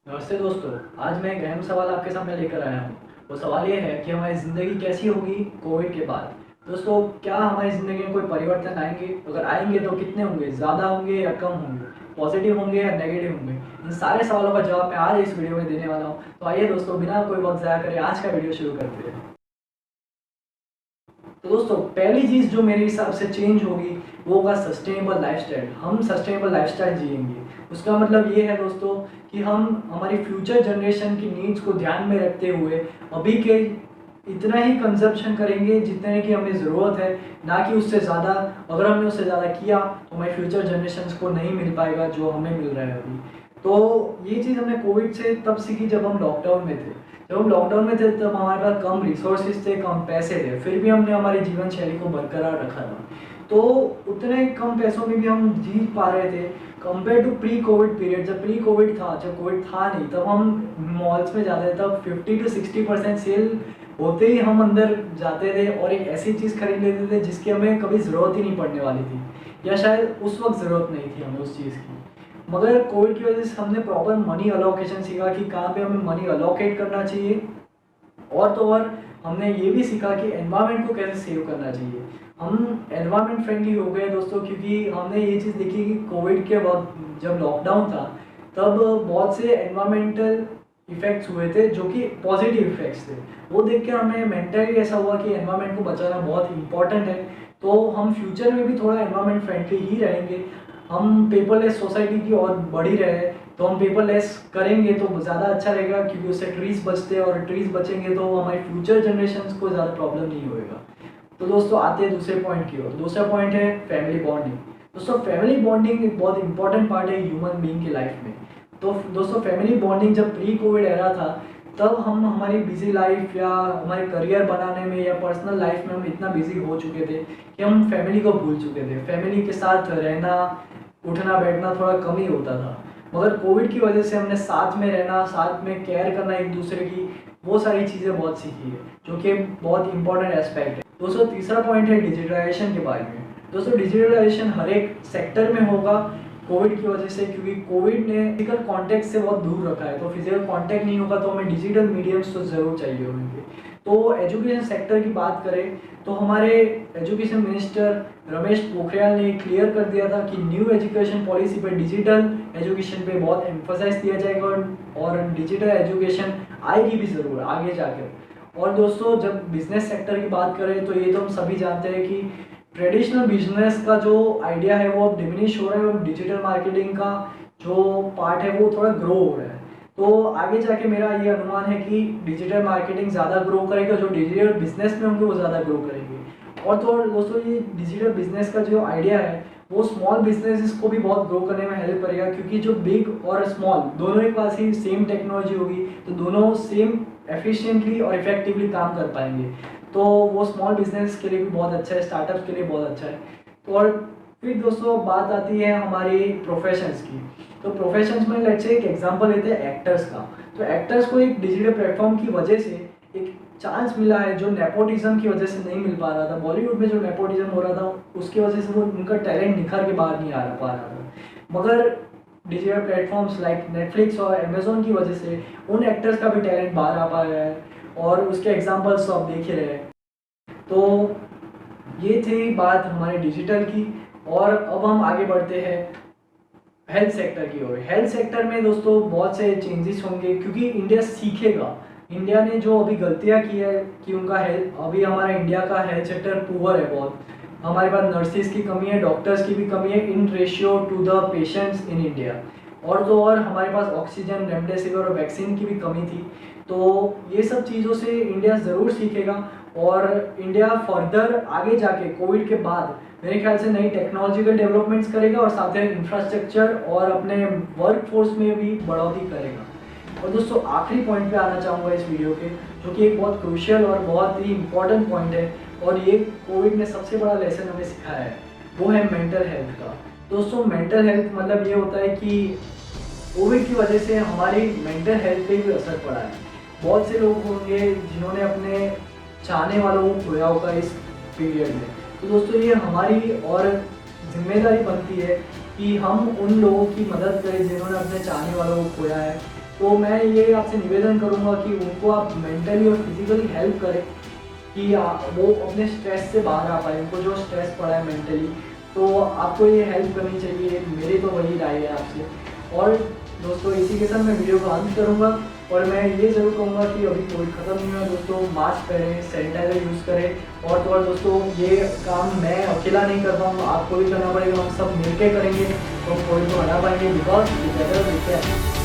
नमस्ते दोस्तों। आज मैं एक अहम सवाल आपके सामने लेकर आया हूँ। वो सवाल ये है कि हमारी ज़िंदगी कैसी होगी कोविड के बाद। दोस्तों, क्या हमारी ज़िंदगी में कोई परिवर्तन आएंगे? अगर आएंगे तो कितने होंगे? ज़्यादा होंगे या कम होंगे? पॉजिटिव होंगे या नेगेटिव होंगे? इन सारे सवालों का जवाब मैं आज इस वीडियो में देने वाला हूँ। तो आइए दोस्तों, बिना कोई वक्त ज़ाया करे आज का वीडियो शुरू करते हैं। तो दोस्तों, पहली चीज़ जो मेरे हिसाब से चेंज होगी वो होगा सस्टेनेबल लाइफस्टाइल। हम सस्टेनेबल लाइफस्टाइल जिएंगे। उसका मतलब ये है दोस्तों कि हम हमारी फ्यूचर जनरेशन की नीड्स को ध्यान में रखते हुए अभी के इतना ही कंजप्शन करेंगे जितने की हमें ज़रूरत है, ना कि उससे ज़्यादा। अगर हमने उससे ज़्यादा किया तो हमारी फ्यूचर जनरेशन को नहीं मिल पाएगा जो हमें मिल रहा है अभी। तो ये चीज़ हमने कोविड से तब सीखी जब हम लॉकडाउन में थे। जब हम लॉकडाउन में थे तब हमारे पास कम रिसोर्सेज थे, कम पैसे थे, फिर भी हमने हमारी जीवन शैली को बरकरार रखा था। तो उतने कम पैसों में भी हम जी पा रहे थे compare to pre Covid period. जब प्री कोविड था, जब कोविड था नहीं, तब हम मॉल्स में जाते थे, तब 50 to 60% सेल होते ही हम अंदर जाते थे और एक ऐसी चीज़ खरीद लेते थे जिसकी हमें कभी ज़रूरत ही नहीं पड़ने वाली थी, या शायद उस वक्त ज़रूरत नहीं थी हमें उस चीज़ की। मगर कोविड की वजह से हमने प्रॉपर मनी अलोकेशन सीखा कि कहाँ पे हमें मनी अलोकेट करना चाहिए। और तो और हमने ये भी सीखा कि एनवायरनमेंट को कैसे सेव करना चाहिए। हम एनवायरनमेंट फ्रेंडली हो गए दोस्तों, क्योंकि हमने ये चीज़ देखी कि कोविड के वक्त जब लॉकडाउन था तब बहुत से एनवायरमेंटल इफ़ेक्ट्स हुए थे जो कि पॉजिटिव इफ़ेक्ट्स थे। वो देख के हमें मेंटली ऐसा हुआ कि एनवायरनमेंट को बचाना बहुत इंपॉर्टेंट है। तो हम फ्यूचर में भी थोड़ा एनवायरनमेंट फ्रेंडली ही रहेंगे। हम पेपरलेस सोसाइटी की ओर बढ़ ही रहे हैं, तो हम पेपरलेस करेंगे तो ज़्यादा अच्छा रहेगा, क्योंकि उससे ट्रीज़ बचते हैं और ट्रीज़ बचेंगे तो हमारी फ्यूचर जनरेशन को ज़्यादा प्रॉब्लम नहीं होएगा। तो दोस्तों, आते हैं दूसरे पॉइंट की ओर। दूसरा पॉइंट है फैमिली बॉन्डिंग। दोस्तों, फैमिली बॉन्डिंग एक बहुत इंपॉर्टेंट पार्ट है ह्यूमन बीइंग की लाइफ में। तो दोस्तों, फैमिली बॉन्डिंग जब प्री कोविड एरा था तब हम हमारी बिजी लाइफ या हमारे करियर बनाने में या पर्सनल लाइफ में हम इतना बिजी हो चुके थे कि हम फैमिली को भूल चुके थे। फैमिली के साथ रहना, उठना बैठना थोड़ा कम ही होता था। मगर कोविड की वजह से हमने साथ में रहना, साथ में केयर करना एक दूसरे की, वो सारी चीज़ें बहुत सीखी है, जो कि बहुत इंपॉर्टेंट एस्पेक्ट है। दोस्तों, तीसरा पॉइंट है डिजिटलाइजेशन के बारे में। दोस्तों, डिजिटलाइजेशन हर एक सेक्टर में होगा कोविड की वजह से, क्योंकि कोविड ने फिजिकल कॉन्टेक्ट से बहुत दूर रखा है। तो फिजिकल कॉन्टेक्ट नहीं होगा तो हमें डिजिटल मीडियम्स तो ज़रूर चाहिए होंगे। तो एजुकेशन सेक्टर की बात करें तो हमारे एजुकेशन मिनिस्टर रमेश पोखरियाल ने क्लियर कर दिया था कि न्यू एजुकेशन पॉलिसी पर डिजिटल एजुकेशन पे बहुत एम्फोसाइज दिया जाएगा और डिजिटल एजुकेशन आएगी भी ज़रूर आगे जाकर। और दोस्तों, जब बिजनेस सेक्टर की बात करें तो ये तो हम सभी जानते हैं कि ट्रेडिशनल बिजनेस का जो आइडिया है वो अब डिमिनिश हो रहा है और डिजिटल मार्केटिंग का जो पार्ट है वो थोड़ा ग्रो हो रहा है। तो आगे जाके मेरा ये अनुमान है कि डिजिटल मार्केटिंग ज़्यादा ग्रो करेगा, जो डिजिटल बिजनेस में होंगे वो ज़्यादा ग्रो करेंगे। और तो और दोस्तों, ये डिजिटल बिजनेस का जो आइडिया है वो स्मॉल बिजनेसेस को भी बहुत ग्रो करने में हेल्प करेगा, क्योंकि जो बिग और स्मॉल दोनों के पास ही सेम टेक्नोलॉजी होगी तो दोनों सेम एफिशिएंटली और इफेक्टिवली काम कर पाएंगे। तो वो स्मॉल बिजनेस के लिए भी बहुत अच्छा है, स्टार्टअप्स के लिए बहुत अच्छा है। तो और फिर दोस्तों, बात आती है हमारी प्रोफेशंस की। तो प्रोफेशंस में लेट्स से एक एग्जांपल लेते हैं एक्टर्स का। तो एक्टर्स को एक डिजिटल प्लेटफॉर्म की वजह से एक चांस मिला है जो नेपोटिज्म की वजह से नहीं मिल पा रहा था। बॉलीवुड में जो नेपोटिज्म हो रहा था उसकी वजह से वो उनका टैलेंट निखर के बाहर नहीं आ पा रहा था। मगर डिजिटल प्लेटफॉर्म्स लाइक नेटफ्लिक्स और अमेजोन की वजह से उन एक्टर्स का भी टैलेंट बाहर आ पा रहा है, और उसके एग्जाम्पल्स तो आप देख ही रहे हैं। तो ये थी बात हमारे डिजिटल की। और अब हम आगे बढ़ते हैं हेल्थ सेक्टर की ओर। हेल्थ सेक्टर में दोस्तों बहुत से चेंजेस होंगे, क्योंकि इंडिया सीखेगा। इंडिया ने जो अभी गलतियां की है कि उनका हेल्थ, अभी हमारा इंडिया का हेल्थ सेक्टर पुअर है बहुत। हमारे पास नर्सिस की कमी है, डॉक्टर्स की भी कमी है in ratio two the patients in India. और तो और हमारे पास ऑक्सीजन, रेमडेसिविर और वैक्सीन की भी कमी थी। तो ये सब चीज़ों से इंडिया ज़रूर सीखेगा और इंडिया फर्दर आगे जाके कोविड के बाद मेरे ख्याल से नई टेक्नोलॉजिकल डेवलपमेंट्स करेगा और साथ ही इंफ्रास्ट्रक्चर और अपने वर्क फोर्स में भी बढ़ोतरी करेगा। और दोस्तों, आखिरी पॉइंट पे आना चाहूँगा इस वीडियो के, जो कि एक बहुत क्रूशियल और बहुत ही इम्पॉर्टेंट पॉइंट है, और ये कोविड ने सबसे बड़ा लेसन हमें सिखाया है, वो है मेंटल हेल्थ का। दोस्तों, मेंटल हेल्थ मतलब ये होता है कि कोविड की वजह से हमारी मेंटल हेल्थ पे भी असर पड़ा है। बहुत से लोग होंगे जिन्होंने अपने चाहने वालों को खोया होगा इस पीरियड में। तो दोस्तों, ये हमारी और जिम्मेदारी बनती है कि हम उन लोगों की मदद करें जिन्होंने अपने चाहने वालों को खोया है। तो मैं ये आपसे निवेदन करूँगा कि उनको आप मेंटली और फिजिकली हेल्प करें कि वो अपने स्ट्रेस से बाहर आ पाए, उनको जो स्ट्रेस पड़ा है मेंटली, तो आपको ये हेल्प करनी चाहिए। मेरी तो वही राय है आपसे। और दोस्तों इसी के साथ मैं वीडियो को अंत करूँगा और मैं ये ज़रूर कहूँगा कि अभी कोविड ख़त्म नहीं हुआ दोस्तों, मास्क पहनें, सैनिटाइज़र यूज़ करें। और तो और दोस्तों ये काम मैं अकेला नहीं कर पाऊँगा, आपको भी करना पड़ेगा, हम सब मिलके करेंगे तो कोविड को हरा पाएंगे बिकॉज टुगेदर वी कैन।